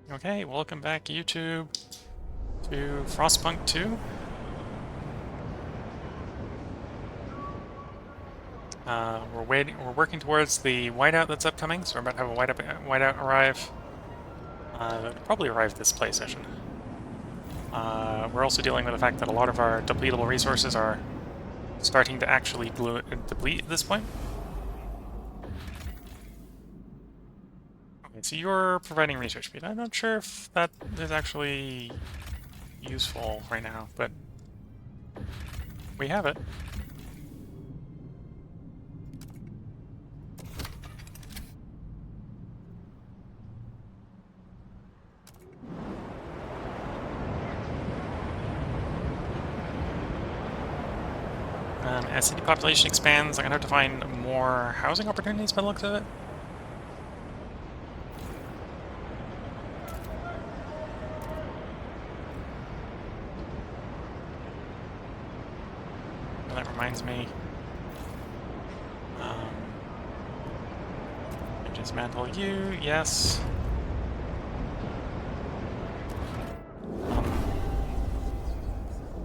Okay, welcome back YouTube to Frostpunk 2. We're working towards the whiteout that's upcoming, so we're about to have a whiteout arrive. It'll probably arrive this play session. We're also dealing with the fact that a lot of our depletable resources are starting to actually deplete at this point. Okay, so you're providing research speed. I'm not sure if that is actually useful right now, but we have it. As city population expands, I'm gonna have to find more housing opportunities by the looks of it. That reminds me. Dismantle you, yes.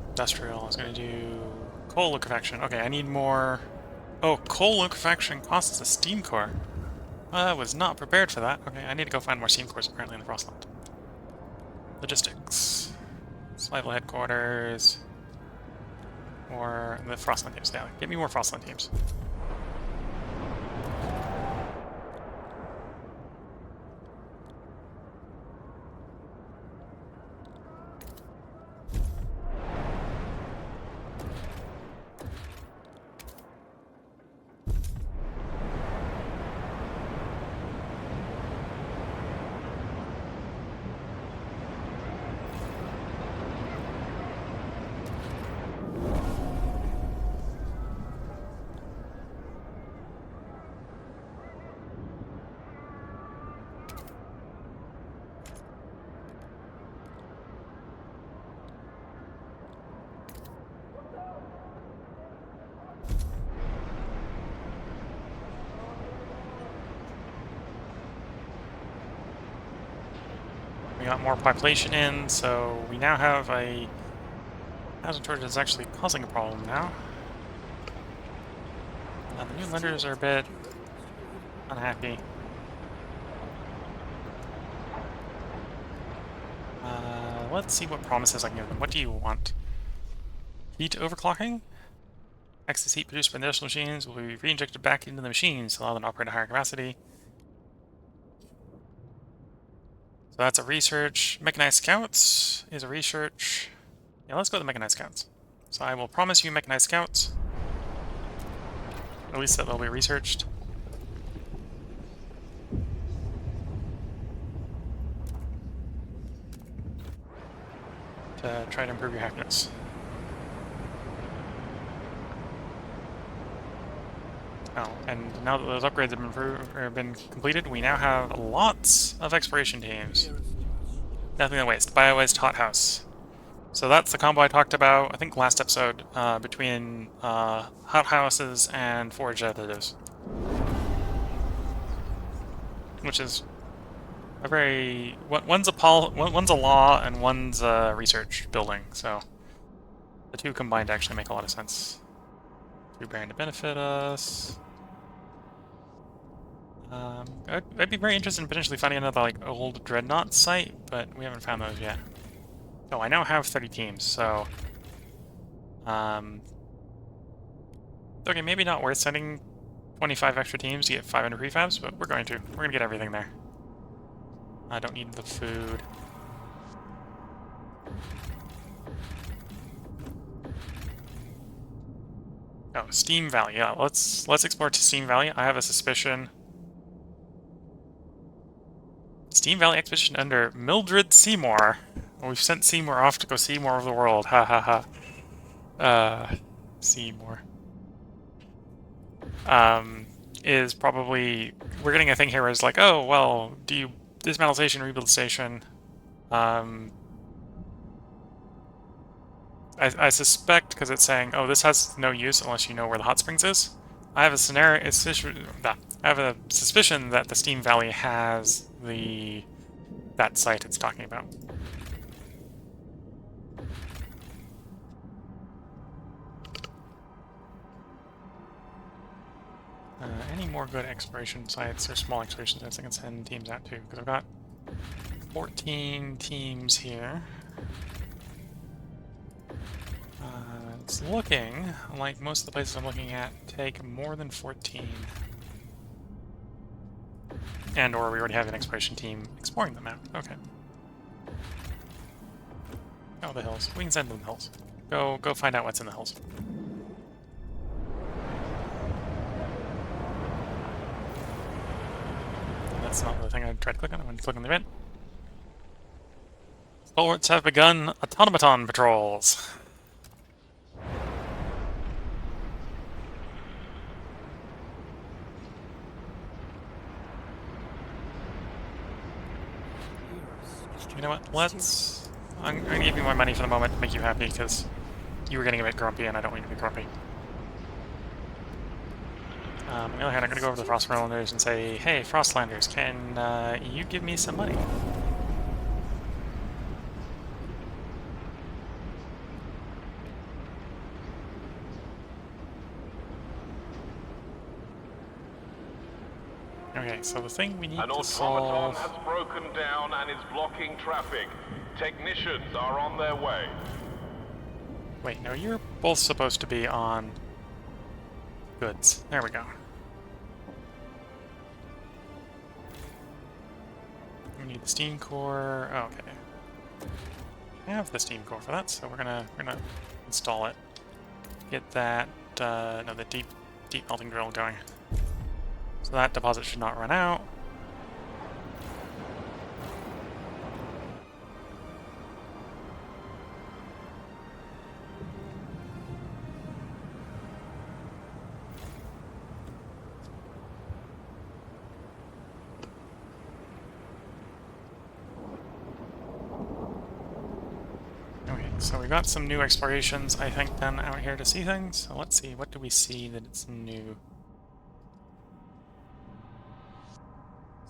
Industrial, I was gonna do coal liquefaction. Okay, I need more. Oh, coal liquefaction costs a steam core. I was not prepared for that. Okay, I need to go find more steam cores apparently in the Frostland. Logistics. Survival headquarters. Or the Frostland teams. Yeah, get me more Frostland teams. We got more population in, so we now have a housing shortage that's actually causing a problem now. The new lenders are a bit unhappy. Let's see what promises I can give them. What do you want? Heat overclocking? Excess heat produced by industrial machines will be re-injected back into the machines to allow them to operate at higher capacity. So that's a research. Mechanized scouts is a research. Yeah, let's go to mechanized scouts. So I will promise you mechanized scouts. At least that they'll be researched. To try to improve your happiness. Oh, and now that those upgrades have been completed, we now have lots of exploration teams. Nothing to waste. Bio-waste hothouse. So that's the combo I talked about, I think last episode, between hothouses and forage additives. Which is a very... One's a law and one's a research building, so the two combined actually make a lot of sense. Two bearing to benefit us. I'd be very interested in potentially finding another like old dreadnought site, but we haven't found those yet. Oh, I now have 30 teams, so okay, maybe not worth sending 25 extra teams to get 500 prefabs, but we're going to. We're gonna get everything there. I don't need the food. Oh, Steam Valley. Yeah, let's explore to Steam Valley. I have a suspicion. Steam Valley expedition under Mildred Seymour. We've sent Seymour off to go see more of the world. Ha ha ha. Seymour. Is probably... We're getting a thing here where it's like, oh, well, do you... Dismantle station, rebuild station. I suspect, because it's saying, oh, this has no use unless you know where the hot springs is. I have a suspicion that the Steam Valley has the that site it's talking about. Any more good exploration sites or small exploration sites I can send teams out to? Because I've got 14 teams here. It's looking like most of the places I'm looking at take more than 14. And or we already have an exploration team exploring them out. Okay. Oh, the hills. We can send them to the hills. Go find out what's in the hills. That's not the thing I tried to click on. I want to click on the event. Stalwarts have begun automaton patrols. You know what? Let's... I'm going to give you my money for the moment to make you happy, because you were getting a bit grumpy, and I don't want you to be grumpy. On the other hand, I'm going to go over to the Frostlanders and say, hey, Frostlanders, can you give me some money? Okay, so the thing we need to solve... An automaton has broken down and is blocking traffic. Technicians are on their way. Wait, no, you're both supposed to be on goods. There we go. We need the steam core. Oh, okay. We have the steam core for that, so we're gonna install it. Get that no, the deep melting drill going. So that deposit should not run out. So we got some new explorations, I think, then out here to see things. So let's see, what do we see that it's new?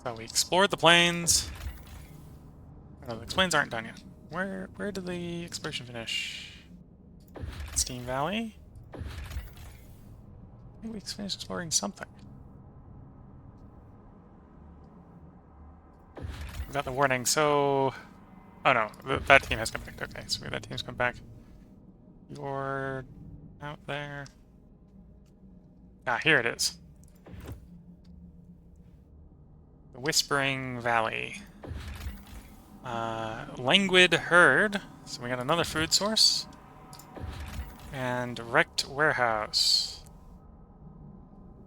So we explored the plains. Oh, the plains aren't done yet. Where did the exploration finish? Steam Valley? I think we finished exploring something. We got the warning, so... Oh no, that team has come back. Okay, so that team's come back. You're out there. Ah, here it is. The Whispering Valley. Languid Herd. So we got another food source. And Wrecked Warehouse.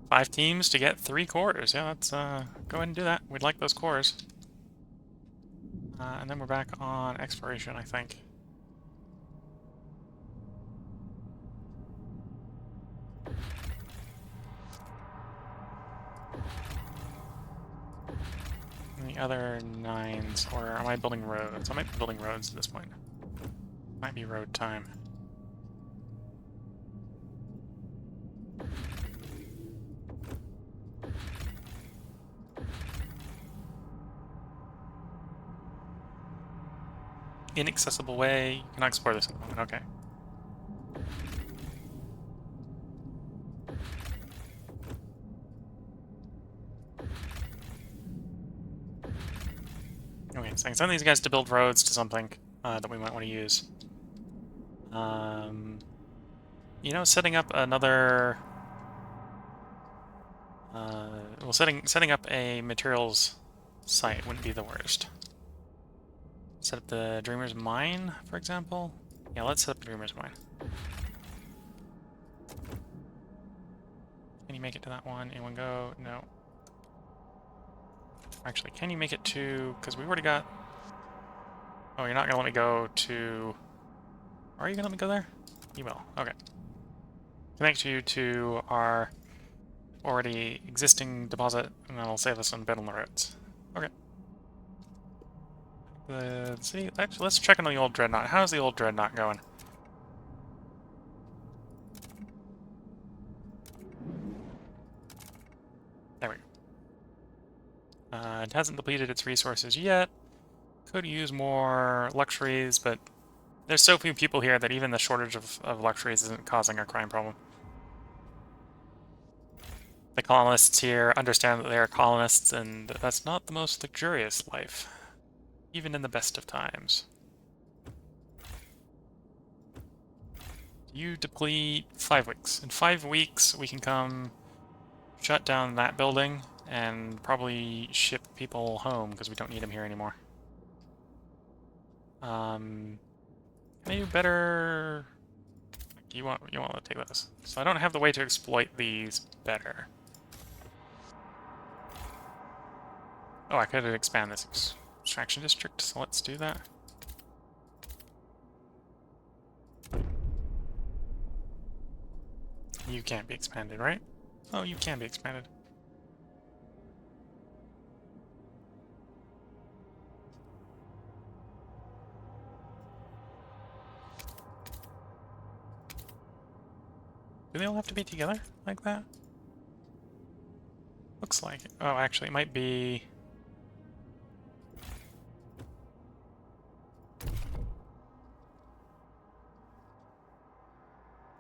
5 teams to get 3 cores. Yeah, let's go ahead and do that. We'd like those cores. And then we're back on exploration, I think. And the other 9s, or am I building roads? I might be building roads at this point. Might be road time. Inaccessible way. You cannot explore this at the moment. Okay. Okay, so I can send these guys to build roads to something that we might want to use. You know, setting up another... well, setting up a materials site wouldn't be the worst. Set up the Dreamer's Mine, for example. Yeah, let's set up the Dreamer's Mine. Can you make it to that one? Anyone go? No. Actually, can you make it to... Because we've already got... Oh, you're not going to let me go to... Are you going to let me go there? You will. Okay. Connect you to our already existing deposit, and that'll save us on bed on the roads. Okay. The city... Actually, let's check on the old Dreadnought. How's the old Dreadnought going? There we go. It hasn't depleted its resources yet. Could use more luxuries, but there's so few people here that even the shortage of luxuries isn't causing a crime problem. The colonists here understand that they are colonists, and that's not the most luxurious life, even in the best of times. You deplete 5 weeks. In 5 weeks, we can come shut down that building and probably ship people home because we don't need them here anymore. Can I do better? You want to take this. So I don't have the way to exploit these better. Oh, I could expand this extraction district, so let's do that. You can't be expanded, right? Oh, you can be expanded. Do they all have to be together like that? Looks like it. Oh, actually, it might be...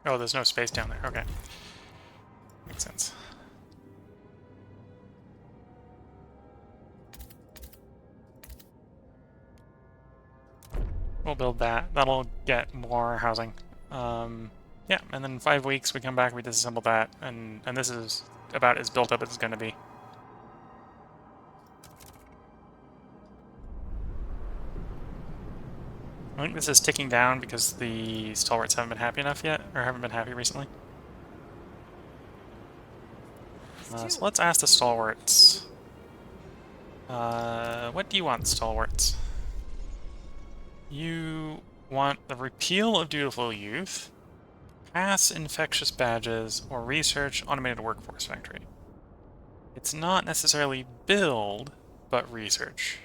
Oh, there's no space down there. Okay. Makes sense. We'll build that. That'll get more housing. Yeah, and then in 5 weeks we come back, we disassemble that, and this is about as built up as it's going to be. I think this is ticking down because the stalwarts haven't been happy enough yet, or haven't been happy recently. So let's ask the stalwarts. What do you want, stalwarts? You want the repeal of dutiful youth, pass infectious badges, or research automated workforce factory. It's not necessarily build, but research.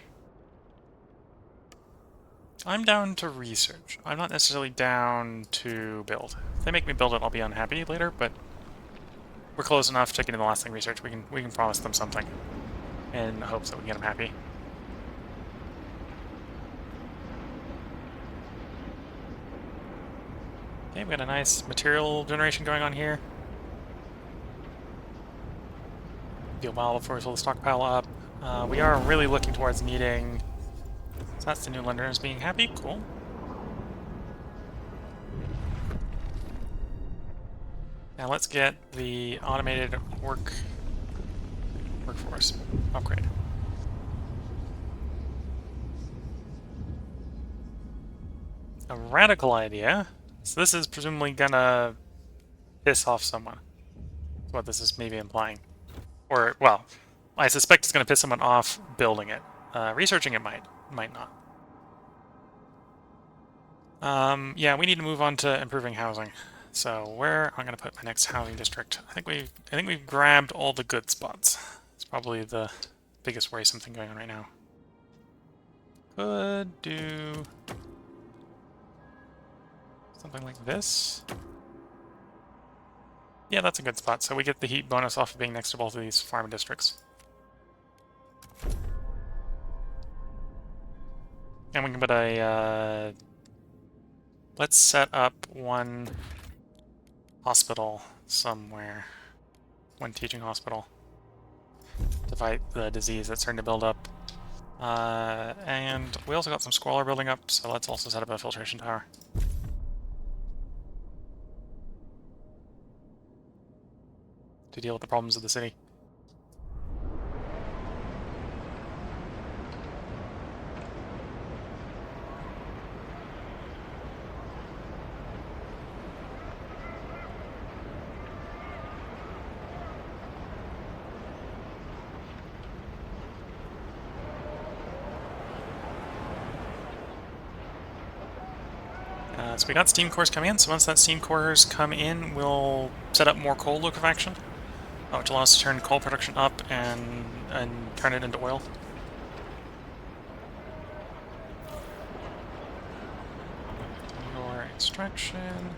I'm down to research. I'm not necessarily down to build. If they make me build it, I'll be unhappy later, but we're close enough to getting the last thing research. We can promise them something in hopes that we can get them happy. Okay, we got a nice material generation going on here. Be a while before we fill the stockpile up. We are really looking towards needing... So that's the new Londoners being happy. Cool. Now let's get the automated workforce upgrade. A radical idea. So this is presumably gonna piss off someone. That's what this is maybe implying. Or, well, I suspect it's gonna piss someone off building it. Researching it might not. Yeah, we need to move on to improving housing. So where I'm gonna put my next housing district? I think we've grabbed all the good spots. It's probably the biggest worrisome thing going on right now. Could do something like this. Yeah, that's a good spot. So we get the heat bonus off of being next to both of these farm districts. And we can put a, let's set up one hospital somewhere. One teaching hospital. To fight the disease that's starting to build up. And we also got some squalor building up, so let's also set up a filtration tower. To deal with the problems of the city. So we got steam cores coming in, so once that steam cores come in, we'll set up more coal liquefaction, which allows us to turn coal production up and turn it into oil. Your extraction.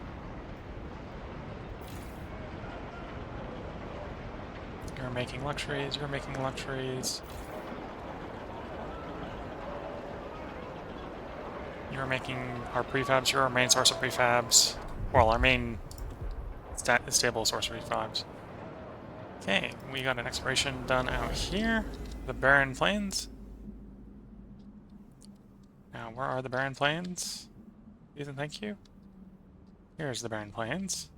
You're making luxuries, you're making luxuries. You're making our prefabs. You're our main source of prefabs. Well, our main stable source of prefabs. Okay, we got an exploration done out here. The Barren Plains. Now, where are the Barren Plains? Please and thank you. Here's the Barren Plains.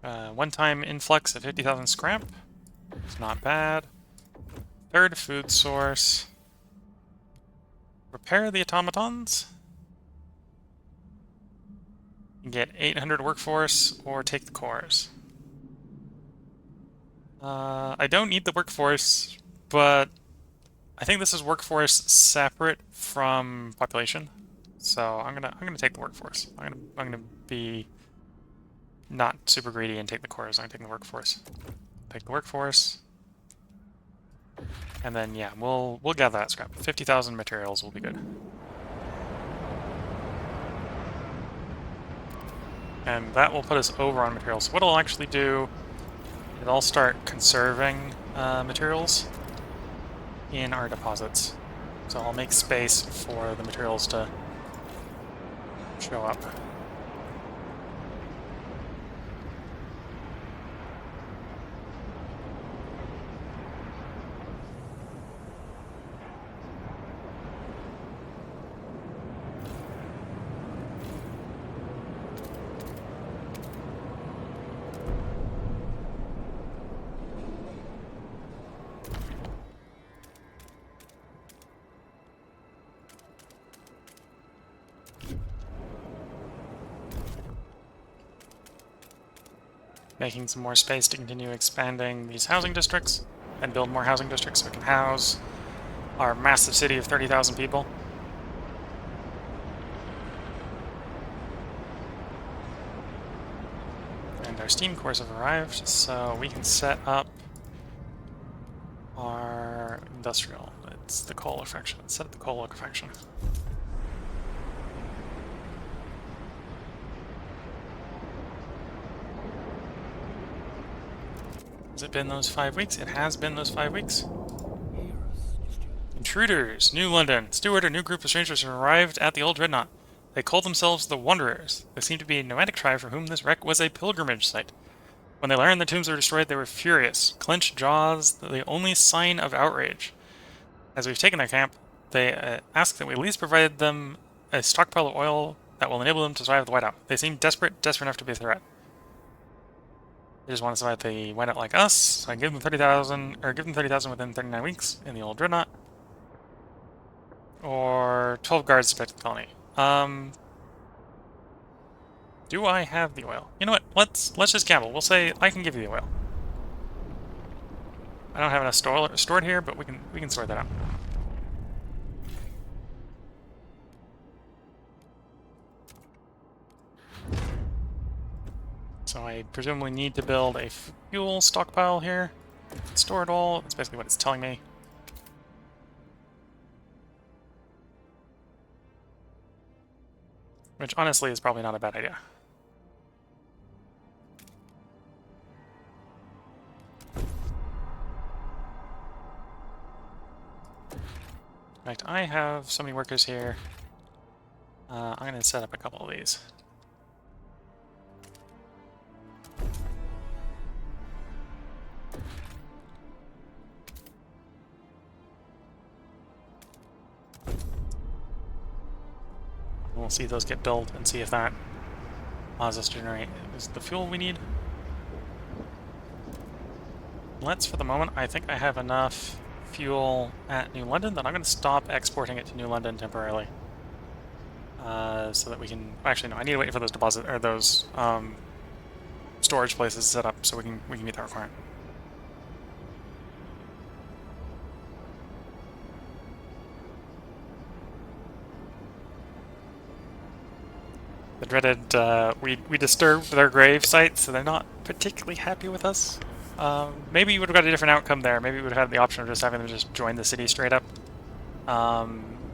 One-time influx of 50,000 scrap. It's not bad. Third food source. Repair the automatons. You get 800 workforce or take the cores. I don't need the workforce, but I think this is workforce separate from population. So I'm gonna take the workforce. I'm gonna be not super greedy and take the cores. I'm taking the workforce. Take the workforce. And then yeah, we'll gather that scrap. 50,000 materials will be good. And that will put us over on materials. What I'll actually do is I'll start conserving materials in our deposits. So I'll make space for the materials to show up. Making some more space to continue expanding these housing districts and build more housing districts so we can house our massive city of 30,000 people. And our steam cores have arrived, so we can set up our industrial. It's the coal liquefaction. Let's set up the coal liquefaction. Has it been those 5 weeks? It has been those 5 weeks. Intruders! New London. Steward, a new group of strangers have arrived at the old dreadnought. They call themselves the Wanderers. They seem to be a nomadic tribe for whom this wreck was a pilgrimage site. When they learned the tombs were destroyed, they were furious. Clenched jaws, the only sign of outrage. As we've taken their camp, they ask that we at least provide them a stockpile of oil that will enable them to survive the Whiteout. They seem desperate enough to be a threat. They just want to survive the Whiteout like us, so I give them 30,000, or give them 30,000 within 39 weeks in the old dreadnought. Or 12 guards to protect the colony. Do I have the oil? You know what? Let's just gamble. We'll say I can give you the oil. I don't have enough stored here, but we can sort that out. So I presumably need to build a fuel stockpile here. Store it all. That's basically what it's telling me. Which honestly is probably not a bad idea. In fact, I have so many workers here. I'm going to set up a couple of these. We'll see those get built and see if that allows us to generate is the fuel we need. Let's, for the moment, I think I have enough fuel at New London that I'm going to stop exporting it to New London temporarily. So that we can... Actually, no, I need to wait for those deposit or those storage places set up so we can meet that requirement. The dreaded, we disturbed their grave site, so they're not particularly happy with us. Maybe you would have got a different outcome there. Maybe we would have had the option of just having them just join the city straight up.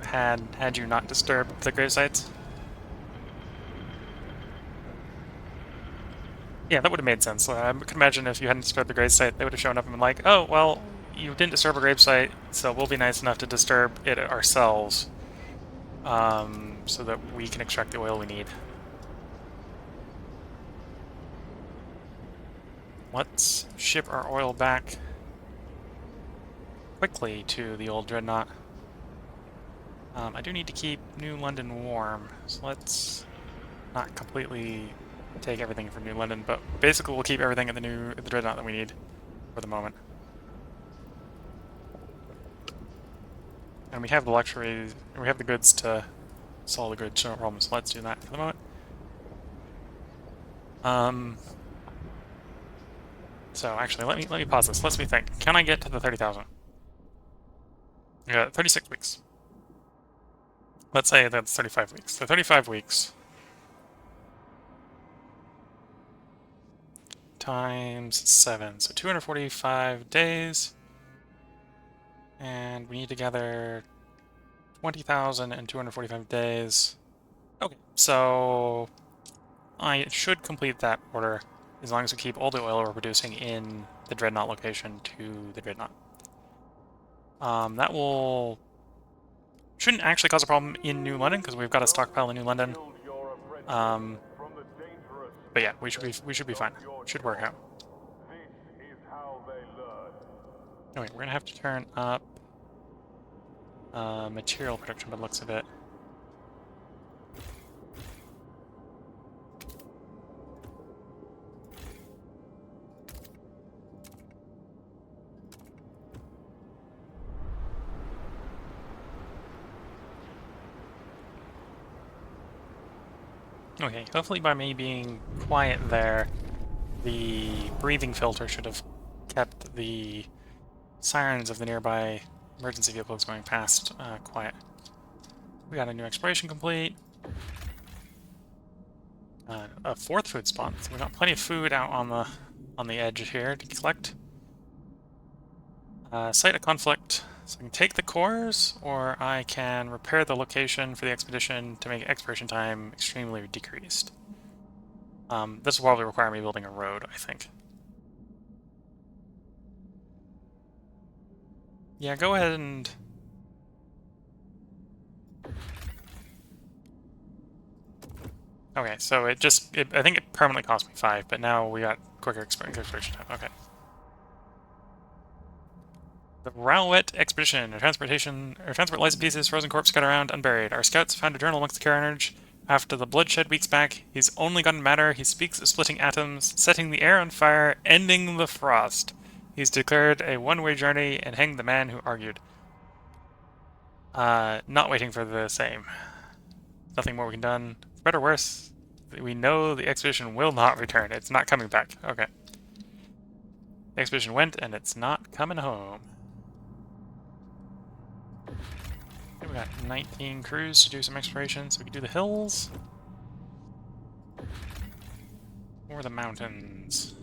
Had you not disturbed the grave sites. Yeah, that would have made sense. I could imagine if you hadn't disturbed the grave site, they would have shown up and been like, oh, well, you didn't disturb a gravesite, so we'll be nice enough to disturb it ourselves, so that we can extract the oil we need. Let's ship our oil back quickly to the old dreadnought. I do need to keep New London warm, so let's not completely take everything from New London, but basically we'll keep everything at the dreadnought that we need for the moment. And we have the luxury, we have the goods to solve the grid problems, so let's do that for the moment. So actually, let me pause this. Let me think. Can I get to the 30,000? Yeah, 36 weeks. Let's say that's 35 weeks. So 35 weeks times 7, so 245 days. And we need to gather 20,000 in 245 days. Okay, so I should complete that order as long as we keep all the oil we're producing in the Dreadnought location to the Dreadnought. That shouldn't actually cause a problem in New London because we've got a stockpile in New London. But yeah, we should be fine. Should work out. Anyway, we're gonna have to turn up material production by the looks of it. Okay, hopefully by me being quiet there, the breathing filter should have kept the sirens of the nearby emergency vehicles going past quiet. We got a new exploration complete. A fourth food spot. So we got plenty of food out on the edge here to collect. Site of conflict. So I can take the cores, or I can repair the location for the expedition to make exploration time extremely decreased. This will probably require me building a road, I think. Yeah, go ahead and... Okay, so I think it permanently cost me 5, but now we got quicker exploration time. Okay. The Rowett Expedition. Transport lights and pieces, frozen corpse cut around, unburied. Our scouts found a journal amongst the carnage. After the bloodshed weeks back, he's only gotten madder. He speaks of splitting atoms, setting the air on fire, ending the frost. He's declared a one-way journey and hanged the man who argued. Not waiting for the same. Nothing more we can done. For better or worse, we know the expedition will not return. It's not coming back. Okay. The expedition went, and it's not coming home. We got 19 crews to do some exploration, so we can do the hills. Or the mountains.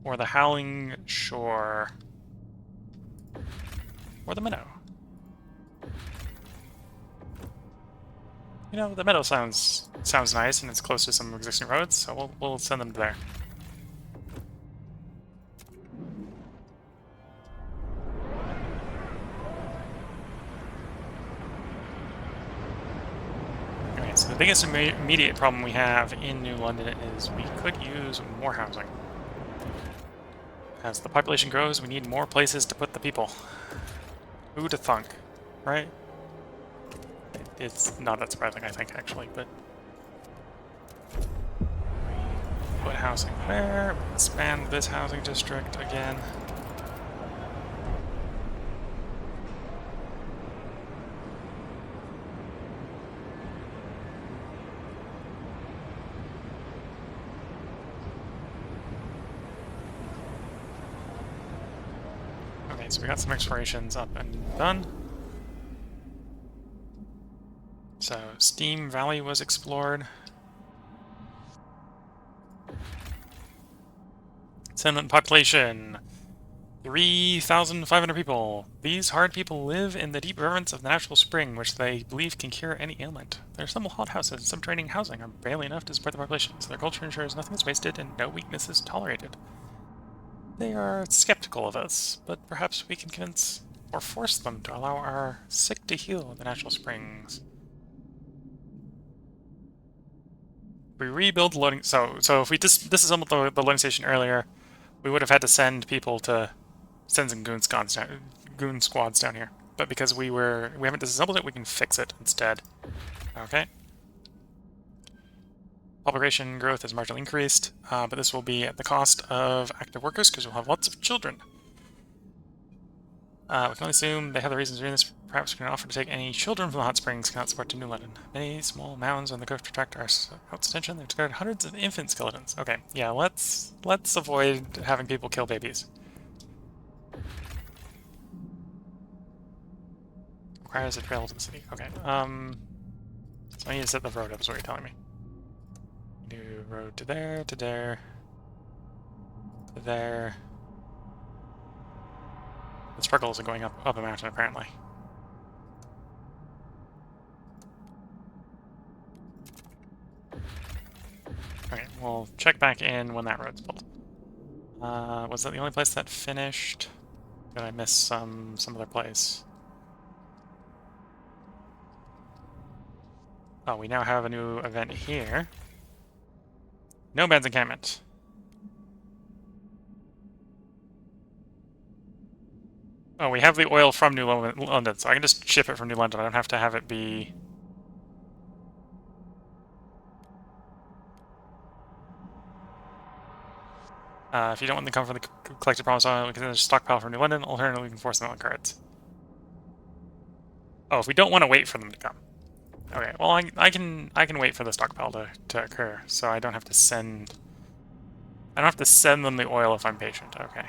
Or the Howling Shore. Or the meadow. You know, the meadow sounds nice, and it's close to some existing roads, so we'll send them there. Okay, so the biggest immediate problem we have in New London is we could use more housing. As the population grows, we need more places to put the people. Who'da thunk, right? It's not that surprising, I think, actually, but... Put housing there, expand this housing district again. Okay, so we got some explorations up and done. So, Steam Valley was explored. Settlement population. 3,500 people. These hard people live in the deep reverence of the natural spring, which they believe can cure any ailment. Their simple hothouses and subterranean housing are barely enough to support the population, so their culture ensures nothing is wasted and no weakness is tolerated. They are skeptical of us, but perhaps we can convince or force them to allow our sick to heal at the natural springs. We rebuild the loading. So if we disassembled the loading station earlier, we would have had to send people to send some goon squads down here. But because we haven't disassembled it, we can fix it instead. Okay. Population growth is marginally increased, but this will be at the cost of active workers because we'll have lots of children. We can only assume they have the reasons for doing this. Perhaps we can offer to take any children from the hot springs cannot support to New London. Many small mounds on the coast attract our scouts' attention. They've discovered hundreds of infant skeletons. Okay, yeah, let's avoid having people kill babies. Requires a trail to the city. Okay, so I need to set the road up, is what you're telling me. Do road to there, to there, to there. The sparkles are going up a mountain, apparently. Okay, we'll check back in when that road's built. Was that the only place that finished? Did I miss some other place? Oh, we now have a new event here. Nomad's encampment. Oh, we have the oil from New London, so I can just ship it from New London. I don't have to have it be... if you don't want them to come from the collected promise oil, we can just stockpile from New London. Alternatively, we can force them on cards. Oh, if we don't want to wait for them to come. Okay, well, I can wait for the stockpile to occur, so I don't have to send... I don't have to send them the oil if I'm patient. Okay.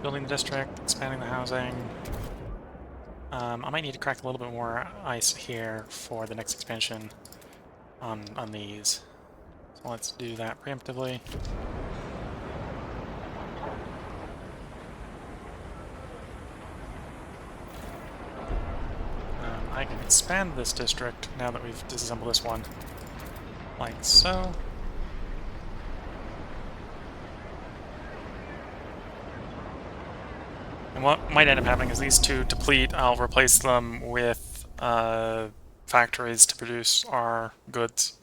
Building the district, expanding the housing. I might need to crack a little bit more ice here for the next expansion on these. So let's do that preemptively. I can expand this district now that we've disassembled this one, like so. And what might end up happening is these two deplete. I'll replace them with factories to produce our goods.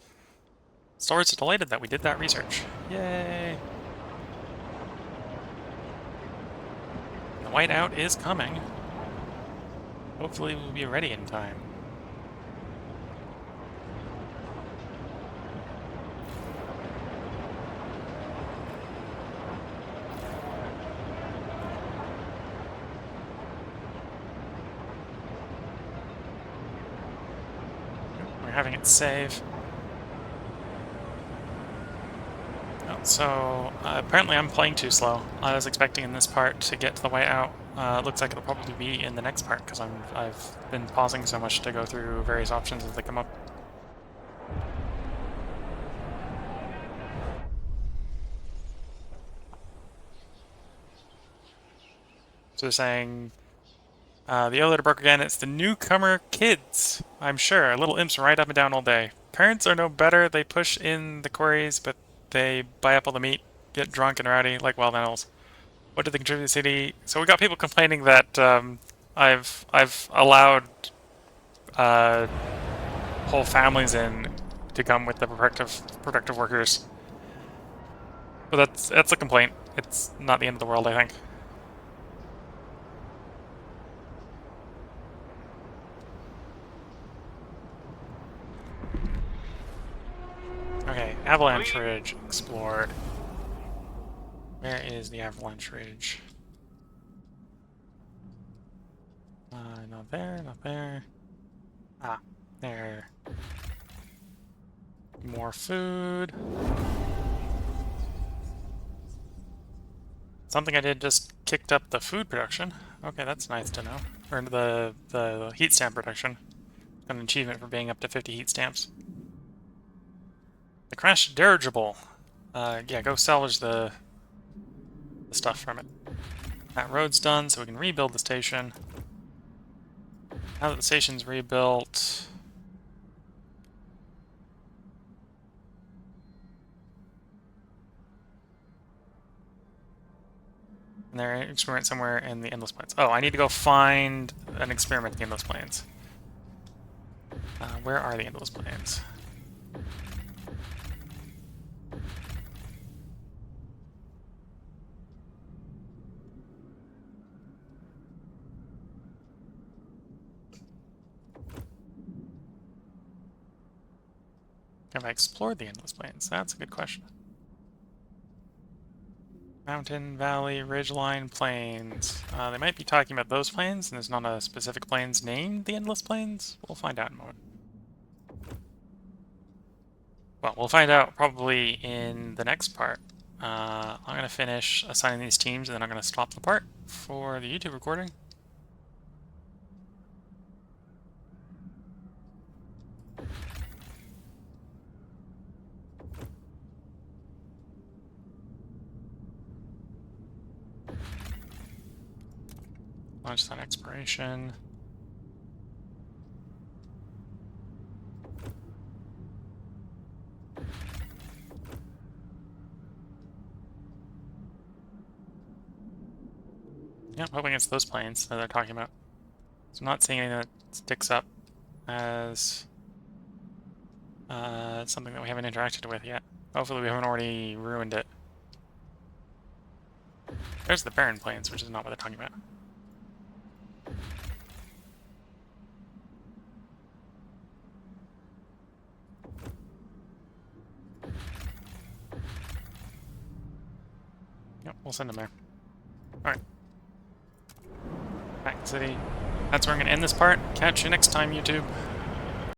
Stores are delighted that we did that research. Yay! The Whiteout is coming. Hopefully we'll be ready in time. We're having it save. So, apparently I'm playing too slow. I was expecting in this part to get to the Whiteout. Looks like it'll probably be in the next part, because I've been pausing so much to go through various options as they come up. So they're saying, the elevator broke again. It's the newcomer kids, I'm sure. Little imps right up and down all day. Parents are no better. They push in the quarries, but they buy up all the meat, get drunk and rowdy like wild animals. What did they contribute to the city? So we got people complaining that I've allowed whole families in to come with the productive workers. But that's a complaint. It's not the end of the world, I think. Okay, avalanche ridge explored. Where is the avalanche ridge? Not there, not there. Ah, there. More food. Something I did just kicked up the food production. Okay, that's nice to know. Or the heat stamp protection. Got an achievement for being up to 50 heat stamps. The crash dirigible. Yeah, go salvage the stuff from it. That road's done, so we can rebuild the station. Now that the station's rebuilt... And they're an experiment somewhere in the Endless Plains. Oh, I need to go find an experiment in the Endless Plains. Where are the Endless Plains? Have I explored the Endless Plains? That's a good question. Mountain, valley, ridgeline, plains. They might be talking about those plains, and there's not a specific plains named the Endless Plains. We'll find out in a moment. Well, we'll find out probably in the next part. I'm going to finish assigning these teams, and then I'm going to stop the part for the YouTube recording. Launch that exploration. Yeah, I'm hoping it's those planes that they're talking about. So I'm not seeing anything that sticks up as something that we haven't interacted with yet. Hopefully we haven't already ruined it. There's the barren plains, which is not what they're talking about. Yep, we'll send them there. Alright. Back to the city. That's where I'm going to end this part. Catch you next time, YouTube.